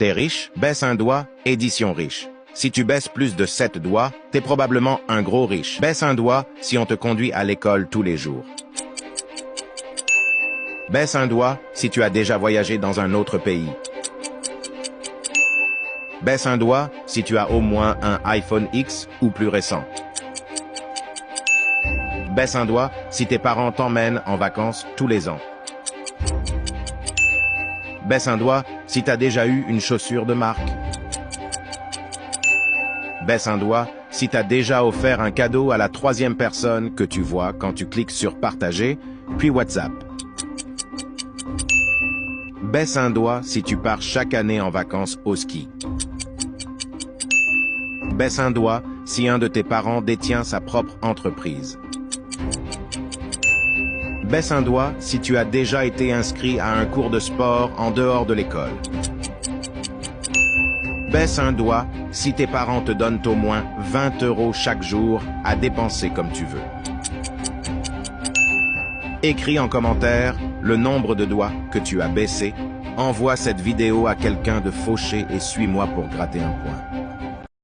T'es riche? Baisse un doigt, édition riche. Si tu baisses plus de 7 doigts, t'es probablement un gros riche. Baisse un doigt si on te conduit à l'école tous les jours. Baisse un doigt si tu as déjà voyagé dans un autre pays. Baisse un doigt si tu as au moins un iPhone X ou plus récent. Baisse un doigt si tes parents t'emmènent en vacances tous les ans. Baisse un doigt si tu as déjà eu une chaussure de marque. Baisse un doigt si tu as déjà offert un cadeau à la 3e personne que tu vois quand tu cliques sur Partager, puis WhatsApp. Baisse un doigt si tu pars chaque année en vacances au ski. Baisse un doigt si un de tes parents détient sa propre entreprise. Baisse un doigt si tu as déjà été inscrit à un cours de sport en dehors de l'école. Baisse un doigt si tes parents te donnent au moins 20 € chaque jour à dépenser comme tu veux. Écris en commentaire le nombre de doigts que tu as baissé. Envoie cette vidéo à quelqu'un de fauché et suis-moi pour gratter un point.